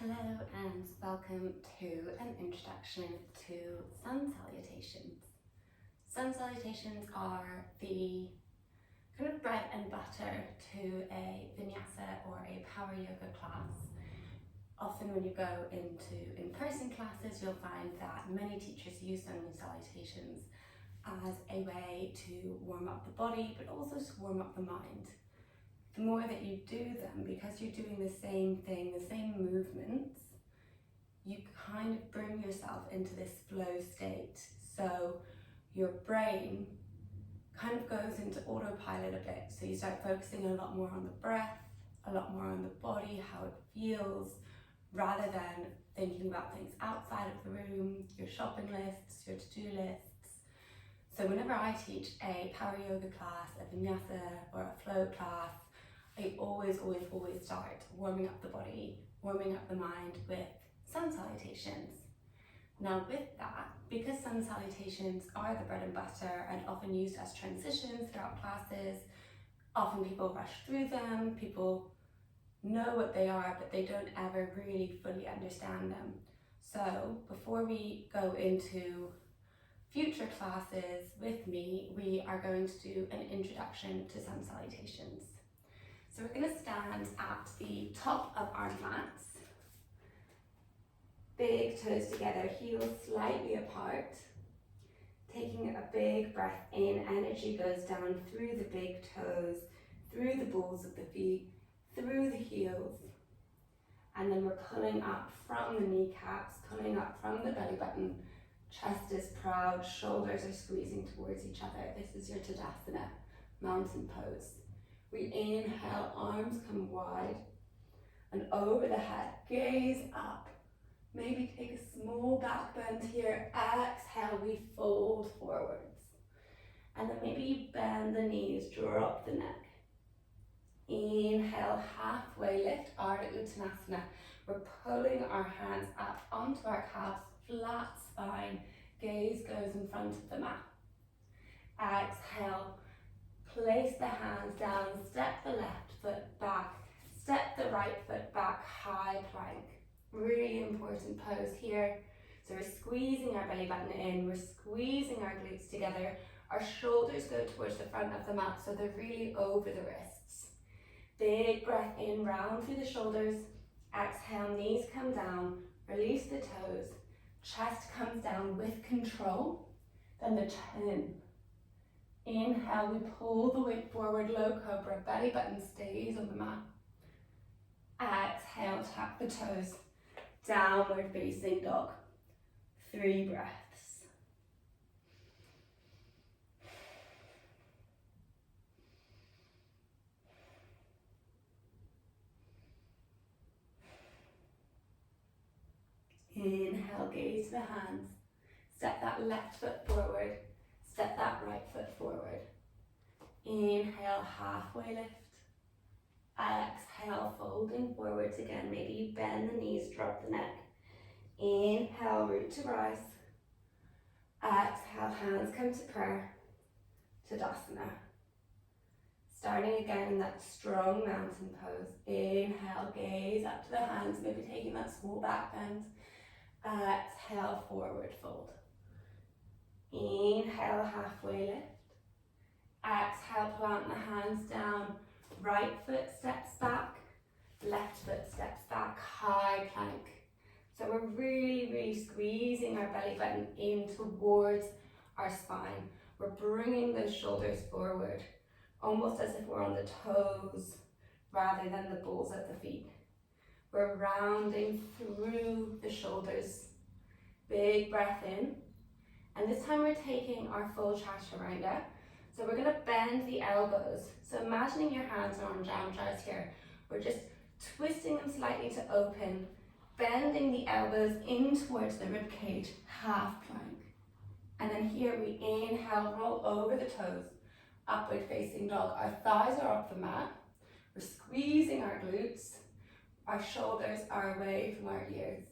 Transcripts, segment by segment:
Hello and welcome to an introduction to sun salutations. Sun salutations are the kind of bread and butter to a vinyasa or a power yoga class. Often when you go into in-person classes, you'll find that many teachers use sun salutations as a way to warm up the body, but also to warm up the mind. The more that you do them, because you're doing the same thing, the same movements, you kind of bring yourself into this flow state. So your brain kind of goes into autopilot a bit. So you start focusing a lot more on the breath, a lot more on the body, how it feels, rather than thinking about things outside of the room, your shopping lists, your to-do lists. So whenever I teach a power yoga class, a vinyasa or a flow class, I always start warming up the body, warming up the mind with sun salutations. Now with that, because sun salutations are the bread and butter and often used as transitions throughout classes, often people rush through them, people know what they are, but they don't ever really fully understand them. So before we go into future classes with me, we are going to do an introduction to sun salutations. So we're going to stand at the top of our mats, big toes together, heels slightly apart, taking a big breath in. Energy goes down through the big toes, through the balls of the feet, through the heels, and then we're pulling up from the kneecaps, pulling up from the belly button. Chest is proud, shoulders are squeezing towards each other. This is your Tadasana, mountain pose. We inhale, arms come wide and over the head, gaze up. Maybe take a small back bend here. Exhale, we fold forwards. And then maybe you bend the knees, drop the neck. Inhale, halfway lift, Ardha Uttanasana. We're pulling our hands up onto our calves, flat spine. Gaze goes in front of the mat. Exhale, place the hands down, step the left foot back, step the right foot back, high plank. Really important pose here. So we're squeezing our belly button in, we're squeezing our glutes together. Our shoulders go towards the front of the mat, so they're really over the wrists. Big breath in, round through the shoulders. Exhale, knees come down, release the toes. Chest comes down with control, then the chin. Inhale, we pull the weight forward, low cobra, belly button stays on the mat. Exhale, tap the toes, downward facing dog. 3 breaths. Inhale, gaze the hands. Step that left foot forward. Step that right foot forward. Inhale, halfway lift. Exhale, folding forwards again. Maybe you bend the knees, drop the neck. Inhale, root to rise. Exhale, hands come to prayer. Tadasana. Starting again in that strong mountain pose. Inhale, gaze up to the hands, maybe taking that small back bend. Exhale, forward fold. Inhale, halfway lift. Exhale, plant the hands down. Right foot steps back, left foot steps back, high plank. So we're really squeezing our belly button in towards our spine. We're bringing those shoulders forward, almost as if we're on the toes rather than the balls of the feet. We're rounding through the shoulders. Big breath in. And this time we're taking our full chaturanga. So we're going to bend the elbows. So imagining your hands are on jam jars here. We're just twisting them slightly to open, bending the elbows in towards the rib cage, half plank. And then here we inhale, roll over the toes, upward facing dog. Our thighs are off the mat. We're squeezing our glutes. Our shoulders are away from our ears.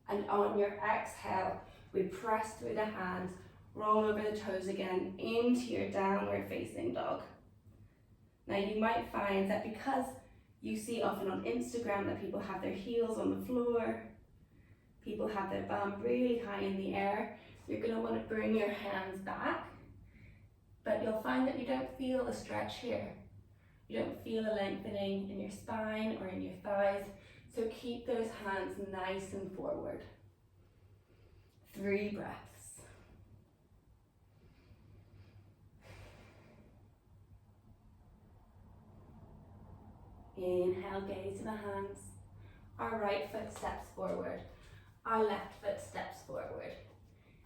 And on your exhale, we press through the hands, roll over the toes again into your downward facing dog. Now you might find that because You see often on Instagram that people have their heels on the floor, people have their bum really high in the air. You're going to want to bring your hands back, but you'll find that you don't feel a stretch here. You don't feel a lengthening in your spine or in your thighs, so keep those hands nice and forward. 3 breaths. Inhale, gaze to the hands. Our right foot steps forward. Our left foot steps forward.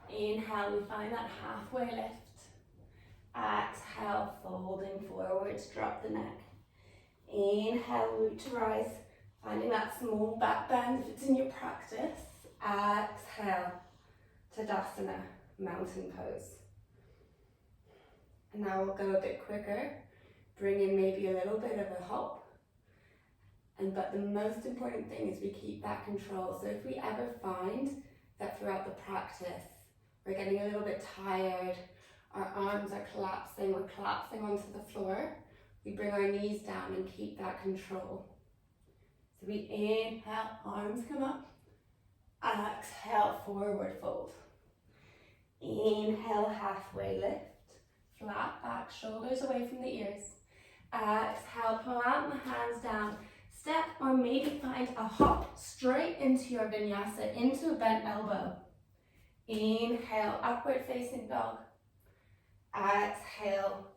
Inhale, we find that halfway lift. Exhale, folding forwards, drop the neck. Inhale, root to rise, finding that small back bend if it's in your practice. Exhale, Tadasana, mountain pose. And now we'll go a bit quicker. Bring in maybe a little bit of a hop. But the most important thing is we keep that control. So if we ever find that throughout the practice, we're getting a little bit tired, our arms are collapsing, we're collapsing onto the floor, we bring our knees down and keep that control. So we inhale, arms come up, exhale, forward fold. Inhale, halfway lift, flat back, shoulders away from the ears. Exhale, plant the hands down, step or maybe find a hop straight into your vinyasa, into a bent elbow. Inhale, upward facing dog. Exhale,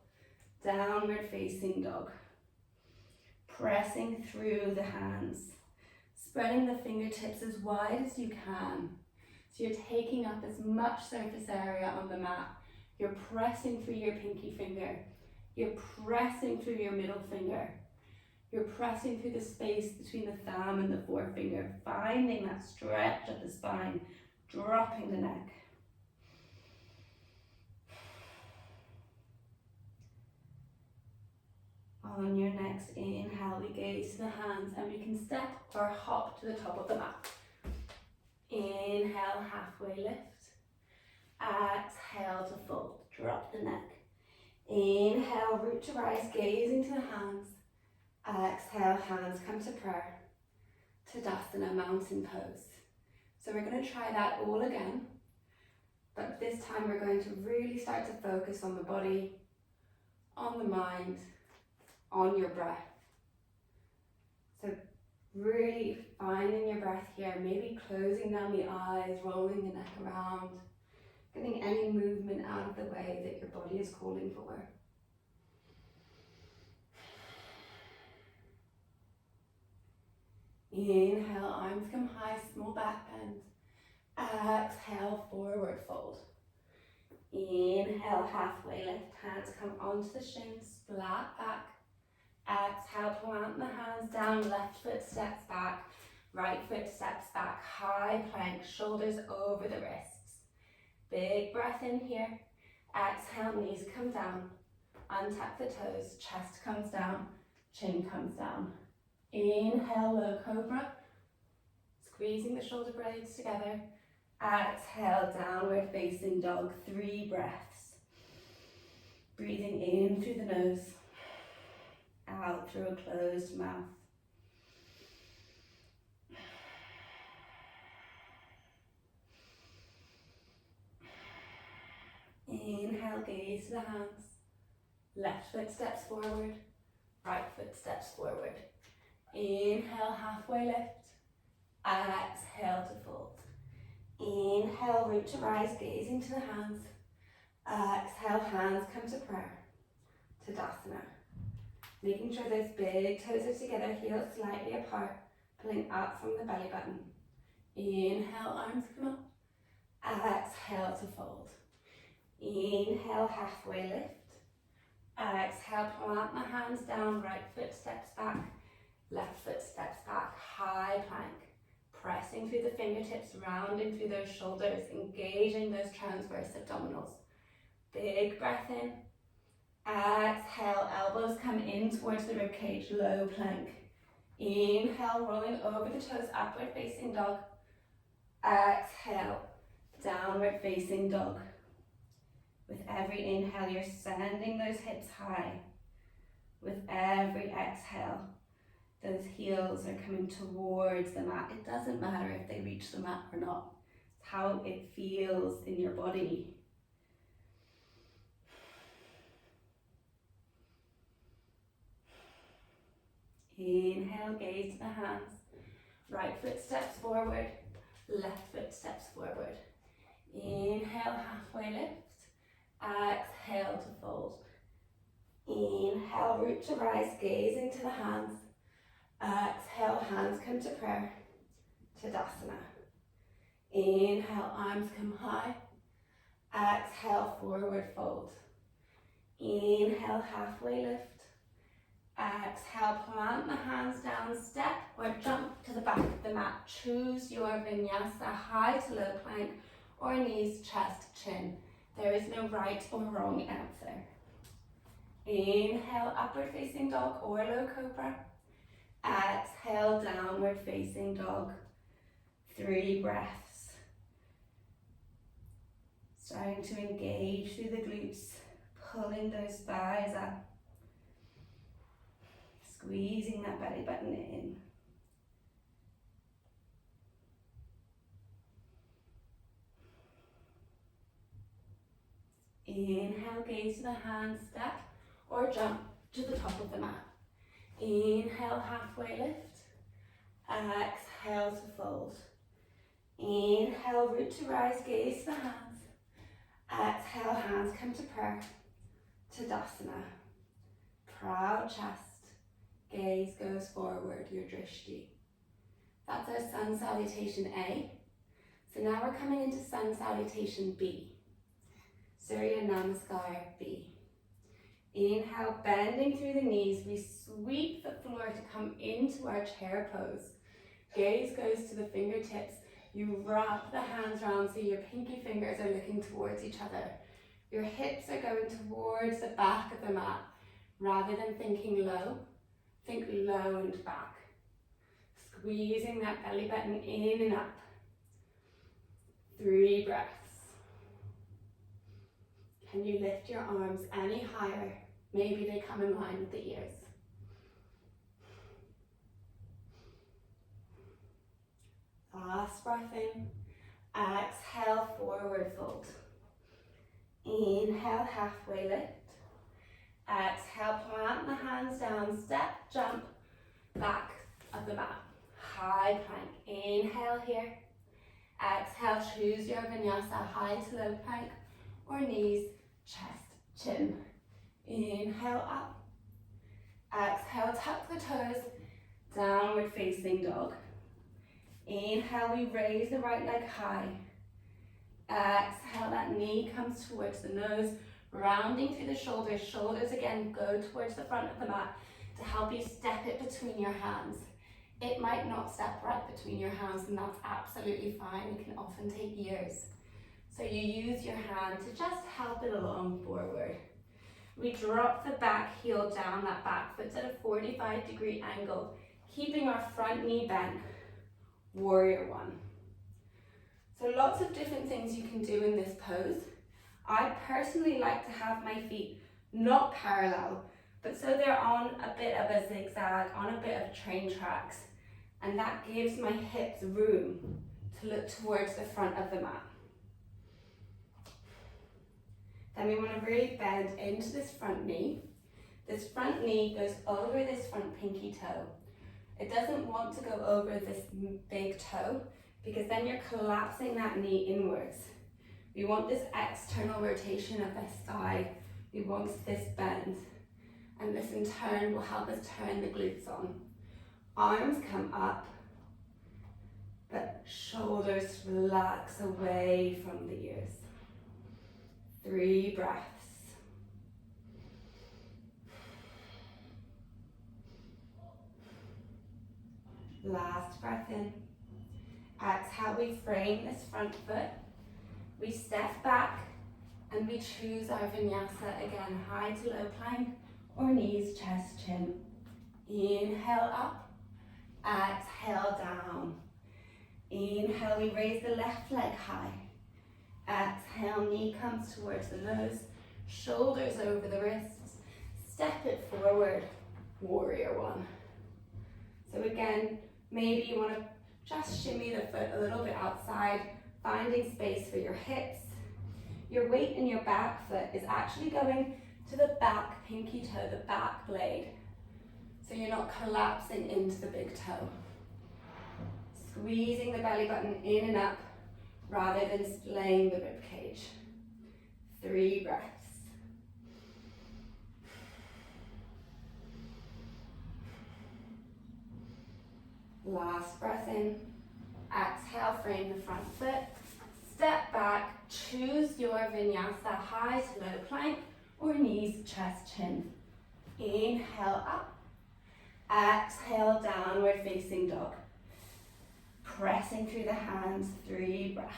downward facing dog. Pressing through the hands, spreading the fingertips as wide as you can. So you're taking up as much surface area on the mat. You're pressing through your pinky finger. You're pressing through your middle finger. You're pressing through the space between the thumb and the forefinger, finding that stretch of the spine, dropping the neck. On your next inhale, we gaze to the hands and we can step or hop to the top of the mat. Inhale, halfway lift. Exhale to fold, drop the neck. Inhale, root to rise, gazing to the hands. Exhale, hands come to prayer. Tadasana, mountain pose. So we're going to try that all again, but this time we're going to really start to focus on the body, on the mind, on your breath. So really finding your breath here, maybe closing down the eyes, rolling the neck around, getting any movement out of the way that your body is calling for. Inhale, arms come high, small back bend. Exhale, forward fold. Inhale, halfway lift, hands come onto the shins, flat back. Exhale, plant the hands down, left foot steps back, right foot steps back, high plank, shoulders over the wrists. Big breath in here. Exhale, knees come down, untap the toes, chest comes down, chin comes down. Inhale, low cobra, squeezing the shoulder blades together. Exhale, downward facing dog, 3 breaths. Breathing in through the nose, out through a closed mouth. Inhale, gaze to the hands. Left foot steps forward, right foot steps forward. Inhale, halfway lift. Exhale to fold. Inhale, root to rise, gazing to the hands. Exhale, hands come to prayer. Tadasana. Making sure those big toes are together, heels slightly apart, pulling up from the belly button. Inhale, arms come up. Exhale to fold. Inhale, halfway lift. Exhale, plant the hands down, right foot steps back, left foot steps back, high plank. Pressing through the fingertips, rounding through those shoulders, engaging those transverse abdominals. Big breath in. Exhale, elbows come in towards the ribcage, low plank. Inhale, rolling over the toes, upward facing dog. Exhale, downward facing dog. With every inhale, you're sending those hips high. With every exhale, Those heels are coming towards the mat. It doesn't matter if they reach the mat or not. It's how it feels in your body. Inhale, gaze to the hands. Right foot steps forward, left foot steps forward. Inhale, halfway lift. Exhale to fold. Inhale, root to rise, gaze into the hands. Exhale, hands come to prayer, Tadasana. Inhale, arms come high. Exhale, forward fold. Inhale, halfway lift. Exhale, plant the hands down, step or jump to the back of the mat. Choose your vinyasa, high to low plank or knees, chest, chin. There is no right or wrong answer. Inhale, upward facing dog or low cobra. Exhale, downward facing dog. 3 breaths. Starting to engage through the glutes, pulling those thighs up. Squeezing that belly button in. Inhale, gaze to the hands, step or jump to the top of the mat. Inhale, halfway lift. Exhale to fold. Inhale, root to rise, gaze to the hands. Exhale, hands come to prayer, Tadasana. Proud chest. Gaze goes forward, your drishti. That's our sun salutation A. So now we're coming into sun salutation B. Surya Namaskar B. Inhale, bending through the knees, we sweep the floor to come into our chair pose. Gaze goes to the fingertips. You wrap the hands around so your pinky fingers are looking towards each other. Your hips are going towards the back of the mat. Rather than thinking low, think low and back. Squeezing that belly button in and up. 3 breaths. Can you lift your arms any higher? Maybe they come in line with the ears. Last breath in. Exhale, forward fold. Inhale, halfway lift. Exhale, plant the hands down, step, jump, back of the mat. High plank. Inhale here. Exhale, choose your vinyasa, high to low plank or knees, chest, chin. Inhale up. Exhale, tuck the toes, downward facing dog. Inhale, we raise the right leg high. Exhale, that knee comes towards the nose, rounding through the shoulders. Shoulders again go towards the front of the mat to help you step it between your hands. It might not step right between your hands, and that's absolutely fine. It can often take years. So you use your hand to just help it along forward. We drop the back heel down, that back foot's at a 45-degree angle, keeping our front knee bent. Warrior one. So lots of different things you can do in this pose. I personally like to have my feet not parallel, but so they're on a bit of a zigzag, on a bit of train tracks, and that gives my hips room to look towards the front of the mat. Then we want to really bend into this front knee. This front knee goes over this front pinky toe. It doesn't want to go over this big toe because then you're collapsing that knee inwards. We want this external rotation of this thigh. We want this bend. And this in turn will help us turn the glutes on. Arms come up, but shoulders relax away from the ears. 3 breaths. Last breath in. Exhale, we frame this front foot. We step back and we choose our vinyasa again, high to low plank or knees, chest, chin. Inhale up, exhale down. Inhale, we raise the left leg high. Exhale, knee comes towards the nose, shoulders over the wrists. Step it forward, warrior one. So again, maybe you want to just shimmy the foot a little bit outside, finding space for your hips. Your weight in your back foot is actually going to the back pinky toe, the back blade. So you're not collapsing into the big toe. Squeezing the belly button in and up rather than splaying the rib cage. 3 breaths. Last breath in. Exhale, frame the front foot. Step back, choose your vinyasa, high to low plank or knees, chest, chin. Inhale up. Exhale, downward facing dog. Pressing through the hands, 3 breaths.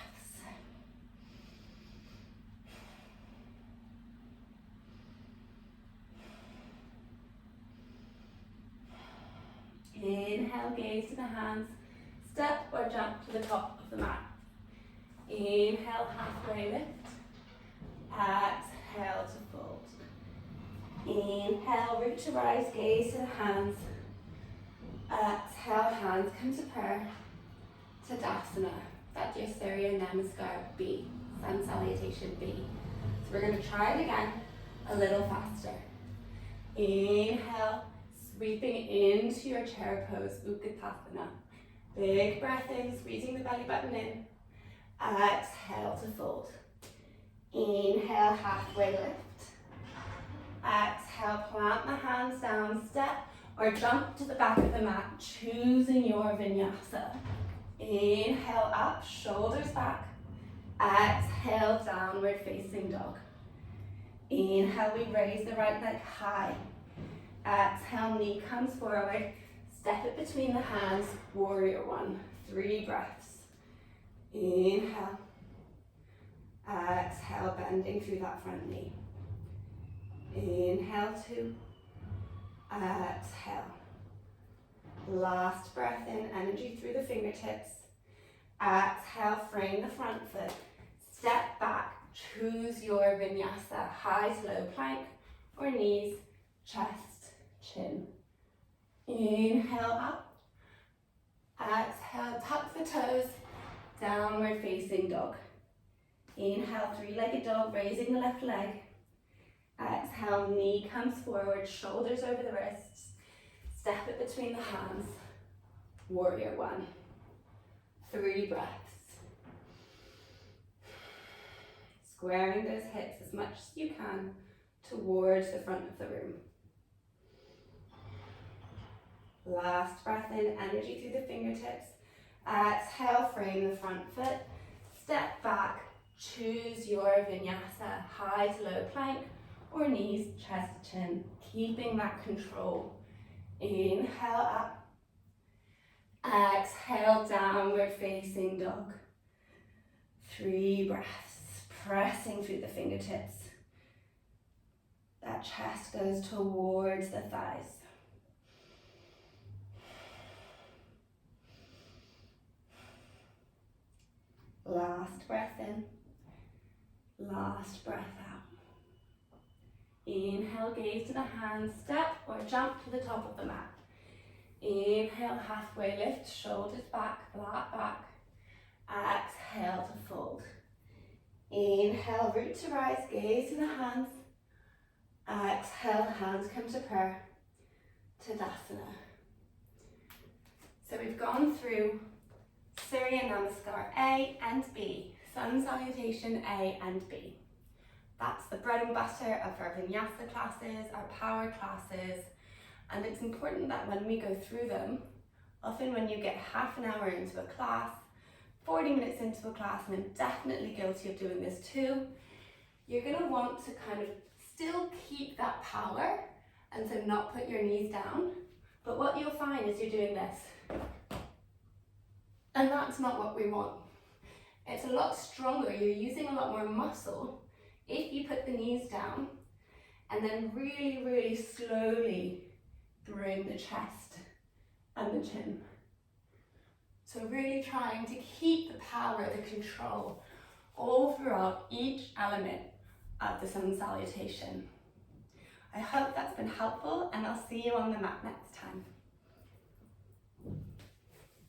Inhale, gaze to the hands. Step or jump to the top of the mat. Inhale, halfway lift. Exhale to fold. Inhale, root to rise, gaze to the hands. Exhale, hands come to prayer. Tadasana. That's your Surya Namaskar B. Sun Salutation B. So we're going to try it again a little faster. Inhale, sweeping into your chair pose, Utkatasana. Big breath in, squeezing the belly button in. Exhale to fold. Inhale, halfway lift. Exhale, plant the hands down, step or jump to the back of the mat, choosing your vinyasa. Inhale up, shoulders back. Exhale, downward facing dog. Inhale, we raise the right leg high. Exhale, knee comes forward. Step it between the hands, warrior 1. 3 breaths. Inhale. Exhale, bending through that front knee. Inhale, 2. Exhale. Last breath in, energy through the fingertips. Exhale, frame the front foot. Step back, choose your vinyasa, high to low plank or knees, chest, chin. Inhale up. Exhale, tuck the toes, downward facing dog. Inhale, 3-legged dog, raising the left leg. Exhale, knee comes forward, shoulders over the wrists. Step it between the hands. Warrior 1. 3 breaths. Squaring those hips as much as you can towards the front of the room. Last breath in, energy through the fingertips. Exhale, frame the front foot. Step back, choose your vinyasa, high to low plank or knees, chest, chin, keeping that control. Inhale up. Exhale, downward facing dog. 3 breaths, pressing through the fingertips. That chest goes towards the thighs. Last breath in, last breath out. Inhale, gaze to the hands, step or jump to the top of the mat. Inhale, halfway lift, shoulders back, flat back. Exhale to fold. Inhale, root to rise, gaze to the hands. Exhale, hands come to prayer. Tadasana. So we've gone through Surya Namaskar A and B, Sun Salutation A and B. That's the bread and butter of our vinyasa classes, our power classes, and it's important that when we go through them, often when you get half an hour into a class, 40 minutes into a class, and I'm definitely guilty of doing this too, you're going to want to kind of still keep that power and so not put your knees down, but what you'll find is you're doing this. And that's not what we want. It's a lot stronger, you're using a lot more muscle if you put the knees down and then really, really slowly bring the chest and the chin. So really trying to keep the power, the control all throughout each element of the Sun Salutation. I hope that's been helpful and I'll see you on the mat next time.